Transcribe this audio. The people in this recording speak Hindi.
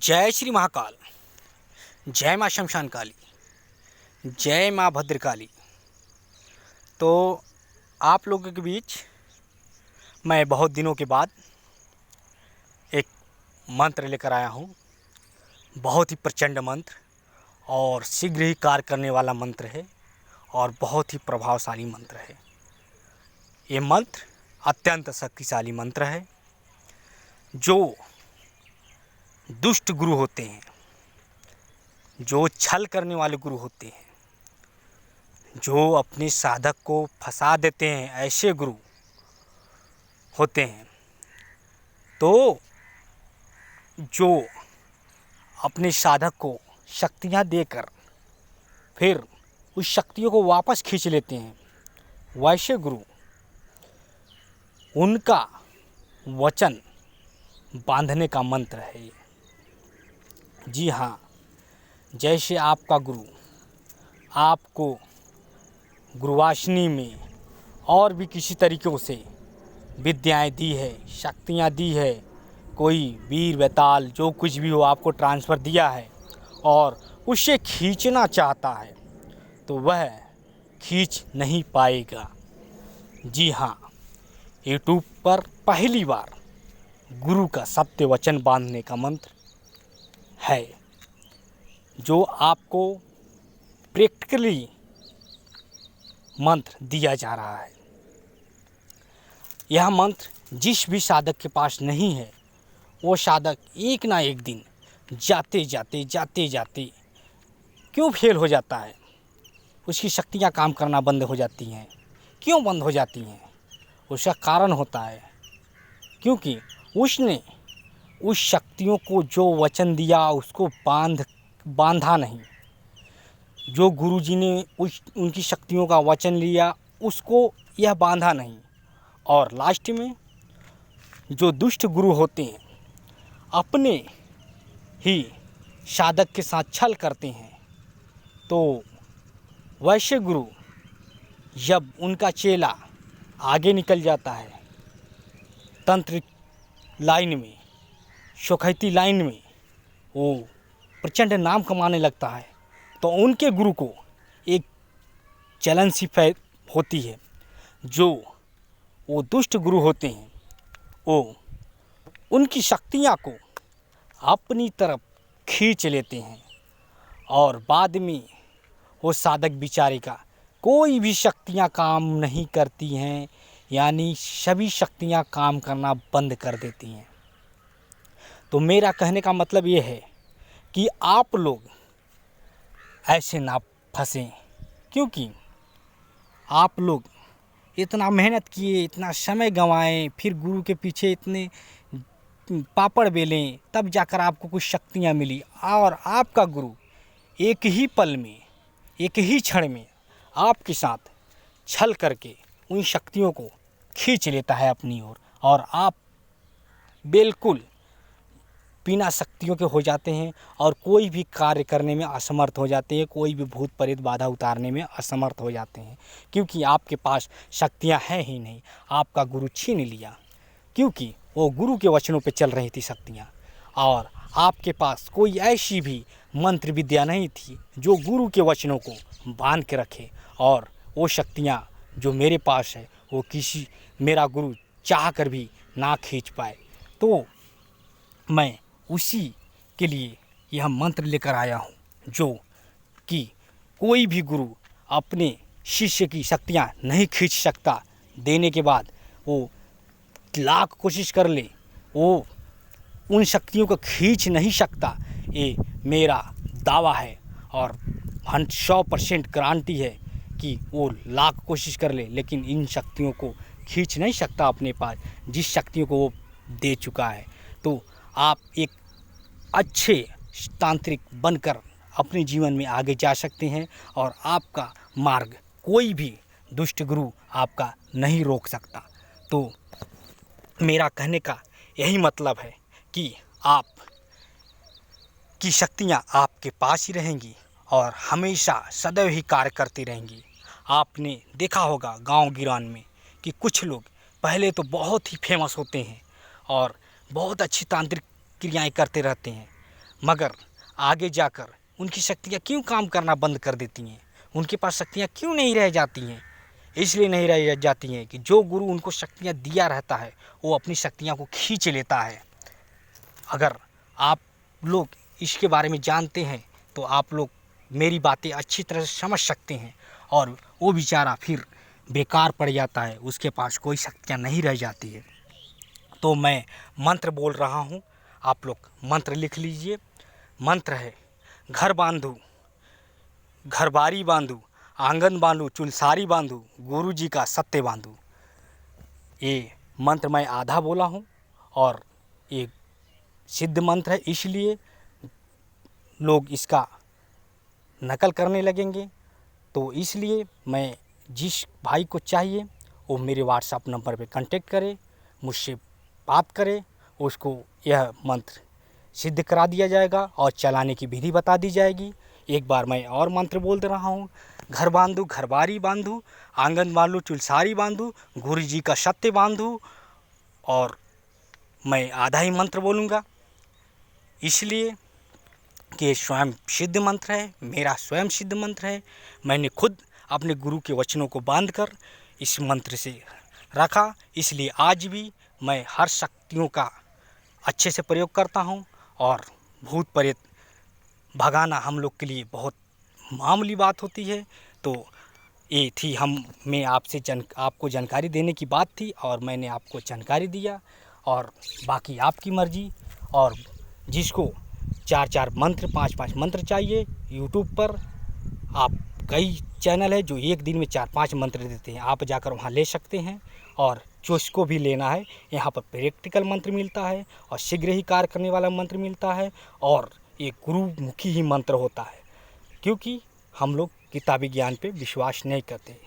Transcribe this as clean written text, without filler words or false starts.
जय श्री महाकाल, जय माँ शमशान काली, जय माँ भद्रकाली। तो आप लोगों के बीच मैं बहुत दिनों के बाद एक मंत्र लेकर आया हूँ। बहुत ही प्रचंड मंत्र और शीघ्र ही कार्य करने वाला मंत्र है और बहुत ही प्रभावशाली मंत्र है। ये मंत्र अत्यंत शक्तिशाली मंत्र है। जो दुष्ट गुरु होते हैं, जो छल करने वाले गुरु होते हैं, जो अपने साधक को फंसा देते हैं, ऐसे गुरु होते हैं, तो जो अपने साधक को शक्तियाँ देकर फिर उस शक्तियों को वापस खींच लेते हैं, वैसे गुरु, उनका वचन बांधने का मंत्र है। जी हाँ, जैसे आपका गुरु आपको गुरुवासनी में और भी किसी तरीक़ों से विद्याएं दी है, शक्तियां दी है, कोई वीर वैताल जो कुछ भी हो आपको ट्रांसफ़र दिया है और उससे खींचना चाहता है तो वह खींच नहीं पाएगा। जी हाँ, यूट्यूब पर पहली बार गुरु का सत्य वचन बांधने का मंत्र है, जो आपको प्रैक्टिकली मंत्र दिया जा रहा है। यह मंत्र जिस भी साधक के पास नहीं है, वो साधक एक ना एक दिन जाते जाते क्यों फेल हो जाता है, उसकी शक्तियाँ काम करना बंद हो जाती हैं। क्यों बंद हो जाती हैं? उसका कारण होता है क्योंकि उसने उस शक्तियों को जो वचन दिया उसको बांधा नहीं। जो गुरुजी ने उनकी शक्तियों का वचन लिया उसको यह बांधा नहीं, और लास्ट में जो दुष्ट गुरु होते हैं अपने ही साधक के साथ छल करते हैं, तो वैसे गुरु जब उनका चेला आगे निकल जाता है तंत्र लाइन में, शोखैती लाइन में, वो प्रचंड नाम कमाने लगता है, तो उनके गुरु को एक जलन सी होती है। जो वो दुष्ट गुरु होते हैं वो उनकी शक्तियाँ को अपनी तरफ खींच लेते हैं और बाद में वो साधक बेचारे का कोई भी शक्तियाँ काम नहीं करती हैं, यानी सभी शक्तियाँ काम करना बंद कर देती हैं। तो मेरा कहने का मतलब ये है कि आप लोग ऐसे ना फंसें, क्योंकि आप लोग इतना मेहनत किए, इतना समय गंवाएं, फिर गुरु के पीछे इतने पापड़ बेलें, तब जाकर आपको कुछ शक्तियाँ मिली, और आपका गुरु एक ही पल में, एक ही क्षण में आपके साथ छल करके उन शक्तियों को खींच लेता है अपनी ओर, और आप बिल्कुल बिना शक्तियों के हो जाते हैं और कोई भी कार्य करने में असमर्थ हो जाते हैं, कोई भी भूत प्रेत बाधा उतारने में असमर्थ हो जाते हैं, क्योंकि आपके पास शक्तियां हैं ही नहीं। आपका गुरु छीन लिया, क्योंकि वो गुरु के वचनों पे चल रही थी शक्तियां, और आपके पास कोई ऐसी भी मंत्र विद्या नहीं थी जो गुरु के वचनों को बांध के रखे, और वो शक्तियाँ जो मेरे पास है वो किसी मेरा गुरु चाह कर भी ना खींच पाए। तो मैं उसी के लिए यह मंत्र लेकर आया हूँ, जो कि कोई भी गुरु अपने शिष्य की शक्तियाँ नहीं खींच सकता। देने के बाद वो लाख कोशिश कर ले, वो उन शक्तियों को खींच नहीं सकता। ये मेरा दावा है और 100% गारंटी है कि वो लाख कोशिश कर ले, लेकिन इन शक्तियों को खींच नहीं सकता अपने पास, जिस शक्तियों को वो दे चुका है। तो आप एक अच्छे तांत्रिक बनकर अपने जीवन में आगे जा सकते हैं, और आपका मार्ग कोई भी दुष्ट गुरु आपका नहीं रोक सकता। तो मेरा कहने का यही मतलब है कि आप की शक्तियाँ आपके पास ही रहेंगी और हमेशा सदैव ही कार्य करती रहेंगी। आपने देखा होगा गांव गिरान में कि कुछ लोग पहले तो बहुत ही फेमस होते हैं और बहुत अच्छी तांत्रिक क्रियाएं करते रहते हैं, मगर आगे जाकर उनकी शक्तियाँ क्यों काम करना बंद कर देती हैं, उनके पास शक्तियाँ क्यों नहीं रह जाती हैं? इसलिए नहीं रह जाती हैं कि जो गुरु उनको शक्तियाँ दिया रहता है वो अपनी शक्तियाँ को खींच लेता है। अगर आप लोग इसके बारे में जानते हैं तो आप लोग मेरी बातें अच्छी तरह से समझ सकते हैं, और वो बेचारा फिर बेकार पड़ जाता है, उसके पास कोई शक्तियाँ नहीं रह जाती है। तो मैं मंत्र बोल रहा हूँ, आप लोग मंत्र लिख लीजिए। मंत्र है, घर बांधू, घरबारी बांधू, आंगन बांधू, चुलसारी बांधू, गुरु जी का सत्य बांधू। ये मंत्र मैं आधा बोला हूँ और ये सिद्ध मंत्र है, इसलिए लोग इसका नकल करने लगेंगे। तो इसलिए मैं जिस भाई को चाहिए वो मेरे व्हाट्सएप नंबर पे कांटेक्ट करे, मुझसे बात करे, उसको यह मंत्र सिद्ध करा दिया जाएगा और चलाने की विधि बता दी जाएगी। एक बार मैं और मंत्र बोल दे रहा हूँ, घर बांधू, घरबारी बांधू, आंगन बांधू, चुलसारी बांधू, गुरु जी का सत्य बांधू। और मैं आधा ही मंत्र बोलूँगा, इसलिए कि स्वयं सिद्ध मंत्र है, मेरा स्वयं सिद्ध मंत्र है। मैंने खुद अपने गुरु के वचनों को बांधकर इस मंत्र से रखा, इसलिए आज भी मैं हर शक्तियों का अच्छे से प्रयोग करता हूँ। और भूत प्रेत भगाना हम लोग के लिए बहुत मामूली बात होती है। तो ये थी मैं आपसे आपको जानकारी देने की बात थी, और मैंने आपको जानकारी दिया। और बाकी आपकी मर्ज़ी। और जिसको 4-4 मंत्र, 5-5 मंत्र चाहिए, यूट्यूब पर आप कई चैनल है जो एक दिन में 4-5 मंत्र देते हैं, आप जाकर वहाँ ले सकते हैं। और जो इसको भी लेना है, यहाँ पर प्रैक्टिकल मंत्र मिलता है और शीघ्र ही कार्य करने वाला मंत्र मिलता है, और ये गुरुमुखी ही मंत्र होता है, क्योंकि हम लोग किताबी ज्ञान पे विश्वास नहीं करते।